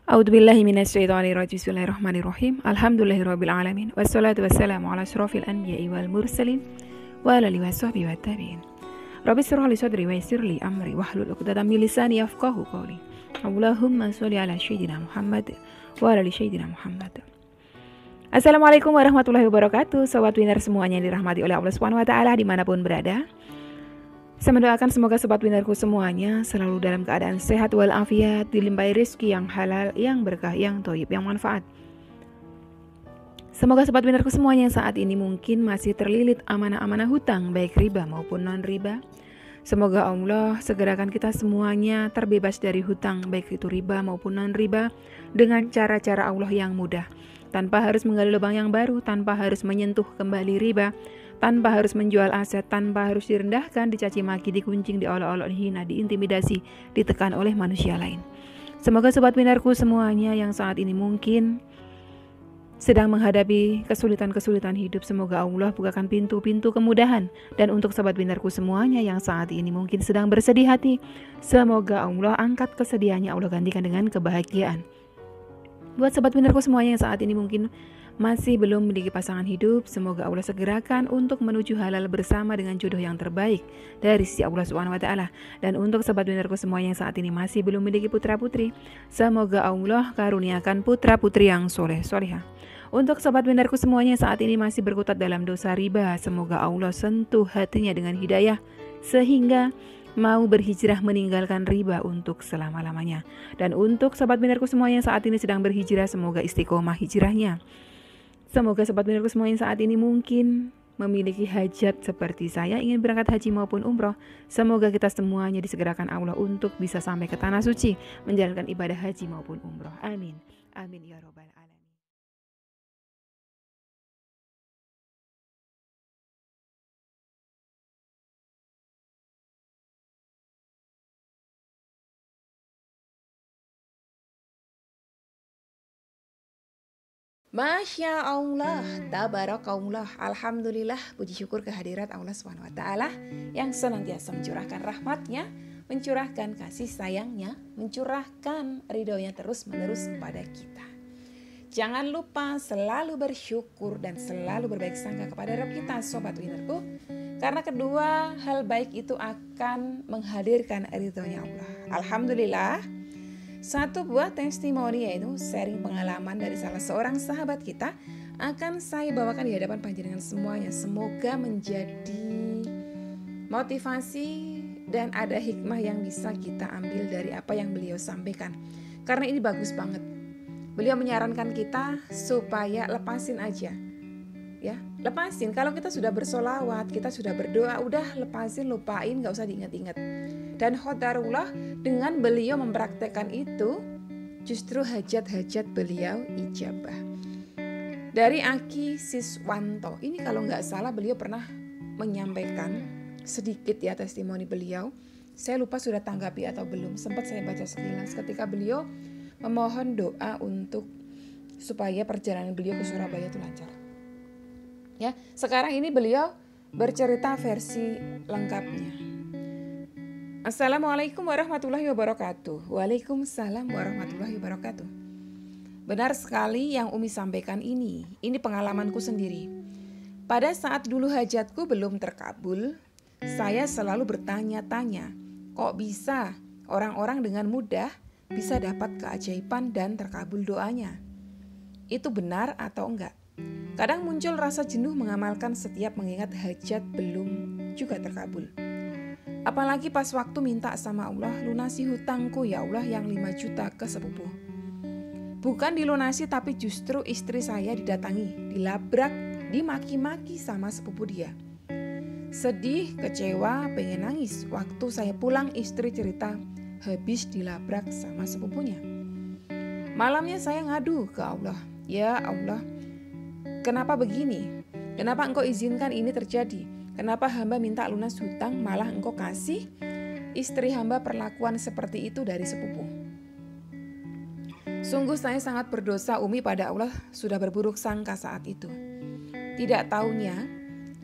A'udzubillahi minasyaitonirrajim. Bismillahirrahmanirrahim. Alhamdulillahirabbil alamin. Wassalatu wassalamu ala asyrofil anbiya'i wal mursalin wa ala alihi washabbihi wattabi'in. Rabbi shrah li sadri wa yassir li amri wahlul 'uqdatam min lisani yafqahu qawli. Allahumma sholli ala sayyidina Muhammad wa ala ali sayyidina Muhammad. Assalamualaikum warahmatullahi wabarakatuh. Sobat Winner semuanya yang dirahmati oleh Allah Subhanahu wa taala dimanapun berada. Saya mendoakan semoga sobat winnerku semuanya selalu dalam keadaan sehat walafiat, dilimpahi rezeki yang halal, yang berkah, yang thayyib, yang manfaat. Semoga sobat winnerku semuanya saat ini mungkin masih terlilit amanah-amanah hutang, baik riba maupun non-riba. Semoga Allah segerakan kita semuanya terbebas dari hutang, baik itu riba maupun non-riba, dengan cara-cara Allah yang mudah. Tanpa harus menggali lubang yang baru, tanpa harus menyentuh kembali riba, tanpa harus menjual aset, tanpa harus direndahkan, dicaci maki, dikuncing, diolok-olok, dihina, diintimidasi, ditekan oleh manusia lain. Semoga sobat winnerku semuanya yang saat ini mungkin sedang menghadapi kesulitan-kesulitan hidup, semoga Allah bukakan pintu-pintu kemudahan. Dan untuk sobat winnerku semuanya yang saat ini mungkin sedang bersedih hati, semoga Allah angkat kesedihannya, Allah gantikan dengan kebahagiaan. Buat sobat winnerku semuanya yang saat ini mungkin masih belum memiliki pasangan hidup, semoga Allah segerakan untuk menuju halal bersama dengan jodoh yang terbaik dari sisi Allah Subhanahu wa taala. Dan untuk sobat winnerku semuanya yang saat ini masih belum memiliki putra-putri, semoga Allah karuniakan putra-putri yang soleh solehah. Untuk sobat winnerku semuanya yang saat ini masih berkutat dalam dosa riba, semoga Allah sentuh hatinya dengan hidayah sehingga mau berhijrah meninggalkan riba untuk selama-lamanya. Dan untuk sobat winnerku semuanya yang saat ini sedang berhijrah, semoga istiqomah hijrahnya. Semoga sobat winnerku semuanya saat ini mungkin memiliki hajat seperti saya, ingin berangkat haji maupun umroh. Semoga kita semuanya disegerakan Allah untuk bisa sampai ke tanah suci, menjalankan ibadah haji maupun umroh. Amin. Amin ya robbal alamin. Masya Allah, tabarakallah, alhamdulillah, puji syukur kehadirat Allah Subhanahu wa taala yang senantiasa mencurahkan rahmatnya, mencurahkan kasih sayangnya, mencurahkan ridhonya terus-menerus kepada kita. Jangan lupa selalu bersyukur dan selalu berbaik sangka kepada Rabb kita, sobat winnerku, karena kedua hal baik itu akan menghadirkan ridhonya Allah. Alhamdulillah, satu buah testimoni yaitu sharing pengalaman dari salah seorang sahabat kita akan saya bawakan di hadapan panjenengan semuanya. Semoga menjadi motivasi dan ada hikmah yang bisa kita ambil dari apa yang beliau sampaikan. Karena ini bagus banget. Beliau menyarankan kita supaya lepasin aja. Ya, lepasin. Kalau kita sudah bersolawat, kita sudah berdoa, udah lepasin, lupain, gak usah diingat-ingat. Dan khodarullah, dengan beliau mempraktekkan itu, justru hajat-hajat beliau ijabah. Dari Aki Siswanto, ini kalau nggak salah beliau pernah menyampaikan sedikit ya testimoni beliau. Saya lupa sudah tanggapi atau belum, sempat saya baca sekilas ketika beliau memohon doa untuk supaya perjalanan beliau ke Surabaya itu lancar. Ya, sekarang ini beliau bercerita versi lengkapnya. Assalamualaikum warahmatullahi wabarakatuh. Waalaikumsalam warahmatullahi wabarakatuh. Benar sekali yang Umi sampaikan ini pengalamanku sendiri. Pada saat dulu hajatku belum terkabul, saya selalu bertanya-tanya, kok bisa orang-orang dengan mudah bisa dapat keajaiban dan terkabul doanya? Itu benar atau enggak? Kadang muncul rasa jenuh mengamalkan setiap mengingat hajat belum juga terkabul. Apalagi pas waktu minta sama Allah, lunasi hutangku ya Allah yang 5 juta ke sepupu. Bukan dilunasi tapi justru istri saya didatangi, dilabrak, dimaki-maki sama sepupu dia. Sedih, kecewa, pengen nangis. Waktu saya pulang istri cerita habis dilabrak sama sepupunya. Malamnya saya ngadu ke Allah, ya Allah, kenapa begini? Kenapa engkau izinkan ini terjadi? Kenapa hamba minta lunas hutang malah engkau kasih istri hamba perlakuan seperti itu dari sepupu? Sungguh saya sangat berdosa Umi pada Allah, sudah berburuk sangka saat itu. Tidak taunya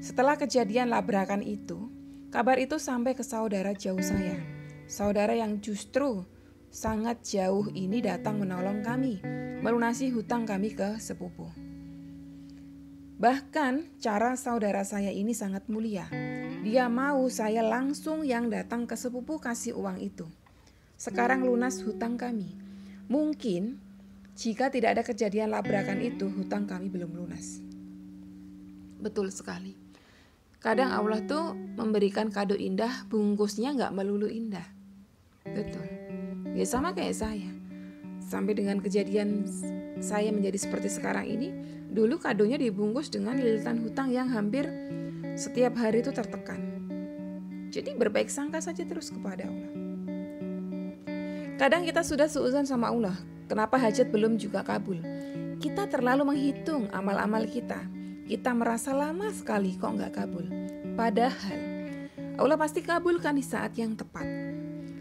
setelah kejadian labrakan itu, kabar itu sampai ke saudara jauh saya. Saudara yang justru sangat jauh ini datang menolong kami, melunasi hutang kami ke sepupu. Bahkan cara saudara saya ini sangat mulia. Dia mau saya langsung yang datang ke sepupu kasih uang itu. Sekarang lunas hutang kami. Mungkin jika tidak ada kejadian labrakan itu, hutang kami belum lunas. Betul sekali. Kadang Allah tuh memberikan kado indah, bungkusnya gak melulu indah. Betul. Ya sama kayak saya. Sampai dengan kejadian saya menjadi seperti sekarang ini, dulu kadonya dibungkus dengan lilitan hutang yang hampir setiap hari itu tertekan. Jadi berbaik sangka saja terus kepada Allah. Kadang kita sudah seuzon sama Allah, kenapa hajat belum juga kabul? Kita terlalu menghitung amal-amal kita. Kita merasa lama sekali kok gak kabul. Padahal Allah pasti kabulkan di saat yang tepat.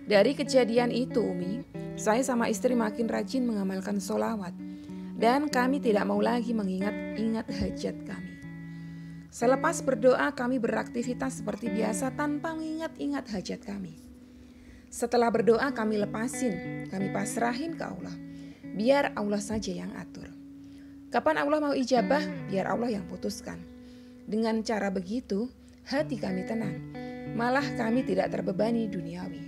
Dari kejadian itu Umi, saya sama istri makin rajin mengamalkan sholawat. Dan kami tidak mau lagi mengingat-ingat hajat kami. Selepas berdoa kami beraktivitas seperti biasa tanpa mengingat-ingat hajat kami. Setelah berdoa kami lepasin, kami pasrahin ke Allah. Biar Allah saja yang atur. Kapan Allah mau ijabah, biar Allah yang putuskan. Dengan cara begitu, hati kami tenang. Malah kami tidak terbebani duniawi.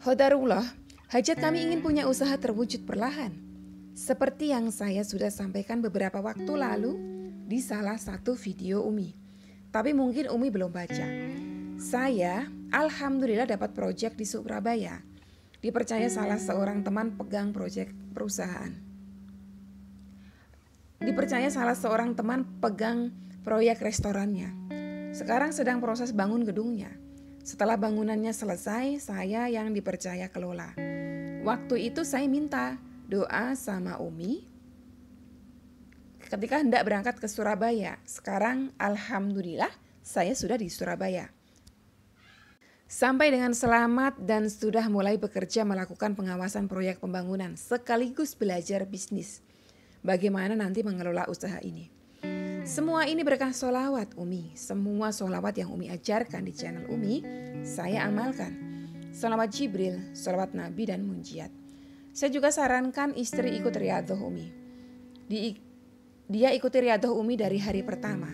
Khodarullah, hajat kami ingin punya usaha terwujud perlahan. Seperti yang saya sudah sampaikan beberapa waktu lalu di salah satu video Umi. Tapi mungkin Umi belum baca. Saya alhamdulillah dapat proyek di Surabaya. Dipercaya salah seorang teman pegang proyek perusahaan. Dipercaya salah seorang teman pegang proyek restorannya. Sekarang sedang proses bangun gedungnya. Setelah bangunannya selesai, saya yang dipercaya kelola. Waktu itu saya minta doa sama Umi ketika hendak berangkat ke Surabaya. Sekarang alhamdulillah saya sudah di Surabaya. Sampai dengan selamat dan sudah mulai bekerja melakukan pengawasan proyek pembangunan sekaligus belajar bisnis. Bagaimana nanti mengelola usaha ini. Semua ini berkah sholawat Umi. Semua sholawat yang Umi ajarkan di channel Umi, saya amalkan. Sholawat Jibril, sholawat Nabi dan munjiat. Saya juga sarankan istri ikut riyadhah Umi. Dia ikuti riyadhah Umi dari hari pertama.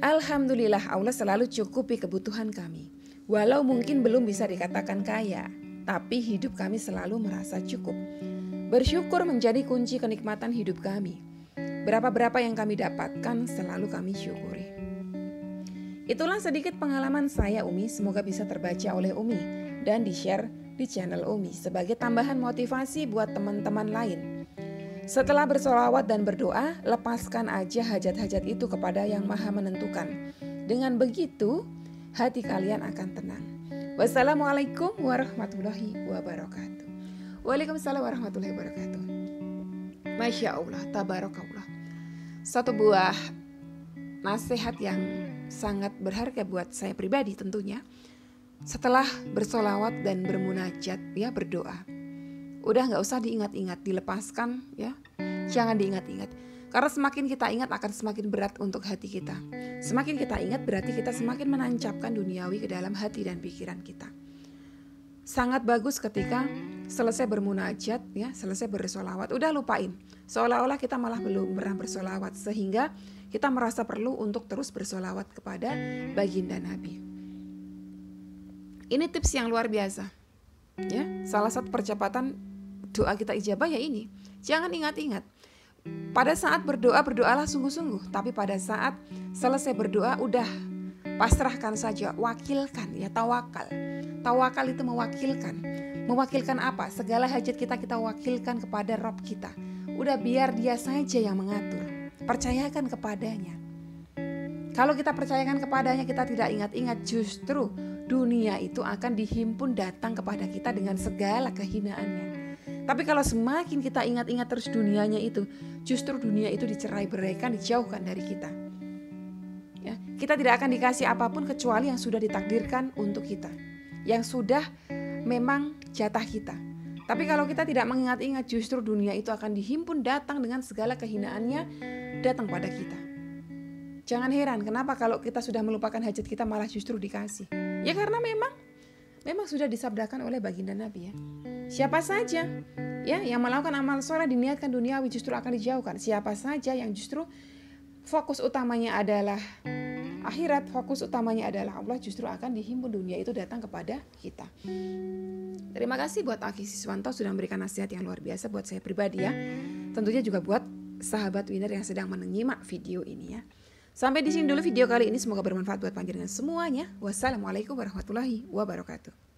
Alhamdulillah Allah selalu cukupi kebutuhan kami. Walau mungkin belum bisa dikatakan kaya, tapi hidup kami selalu merasa cukup. Bersyukur menjadi kunci kenikmatan hidup kami. Berapa-berapa yang kami dapatkan selalu kami syukuri. Itulah sedikit pengalaman saya Umi, semoga bisa terbaca oleh Umi dan di-share di channel Umi sebagai tambahan motivasi buat teman-teman lain. Setelah bersolawat dan berdoa, lepaskan aja hajat-hajat itu kepada Yang Maha Menentukan. Dengan begitu, hati kalian akan tenang. Wassalamualaikum warahmatullahi wabarakatuh. Waalaikumsalam warahmatullahi wabarakatuh. Masya Allah, tabarakallah. Satu buah nasihat yang sangat berharga buat saya pribadi tentunya. Setelah bersolawat dan bermunajat, ya berdoa. Udah gak usah diingat-ingat, dilepaskan ya. Jangan diingat-ingat. Karena semakin kita ingat akan semakin berat untuk hati kita. Semakin kita ingat berarti kita semakin menancapkan duniawi ke dalam hati dan pikiran kita. Sangat bagus ketika selesai bermunajat ya, selesai bersolawat, udah lupain. Seolah-olah kita malah belum pernah bersolawat. Sehingga kita merasa perlu untuk terus bersolawat kepada baginda Nabi. Ini tips yang luar biasa. Ya, salah satu percepatan doa kita ijabah ya ini. Jangan ingat-ingat. Pada saat berdoa, berdoalah sungguh-sungguh. Tapi pada saat selesai berdoa, udah pasrahkan saja. Wakilkan ya, tawakal. Tawakal itu mewakilkan. Mewakilkan apa? Segala hajat kita wakilkan kepada Rabb kita. Udah biar dia saja yang mengatur. Percayakan kepadanya. Kalau kita percayakan kepadanya, kita tidak ingat-ingat, justru dunia itu akan dihimpun datang kepada kita dengan segala kehinaannya. Tapi kalau semakin kita ingat-ingat terus dunianya itu, justru dunia itu dicerai-beraikan, dijauhkan dari kita. Ya, kita tidak akan dikasih apapun kecuali yang sudah ditakdirkan untuk kita, yang sudah memang jatah kita. Tapi kalau kita tidak mengingat-ingat, justru dunia itu akan dihimpun datang dengan segala kehinaannya datang pada kita. Jangan heran kenapa kalau kita sudah melupakan hajat kita malah justru dikasih. Ya karena memang memang sudah disabdakan oleh baginda Nabi ya. Siapa saja ya yang melakukan amal soleh diniatkan duniawi justru akan dijauhkan. Siapa saja yang justru fokus utamanya adalah akhirat, fokus utamanya adalah Allah, justru akan dihimpun dunia itu datang kepada kita. Terima kasih buat Aki Siswanto sudah memberikan nasihat yang luar biasa buat saya pribadi ya. Tentunya juga buat sahabat winner yang sedang menyimak video ini ya. Sampai di sini dulu video kali ini, semoga bermanfaat buat panjenengan semuanya. Wassalamualaikum warahmatullahi wabarakatuh.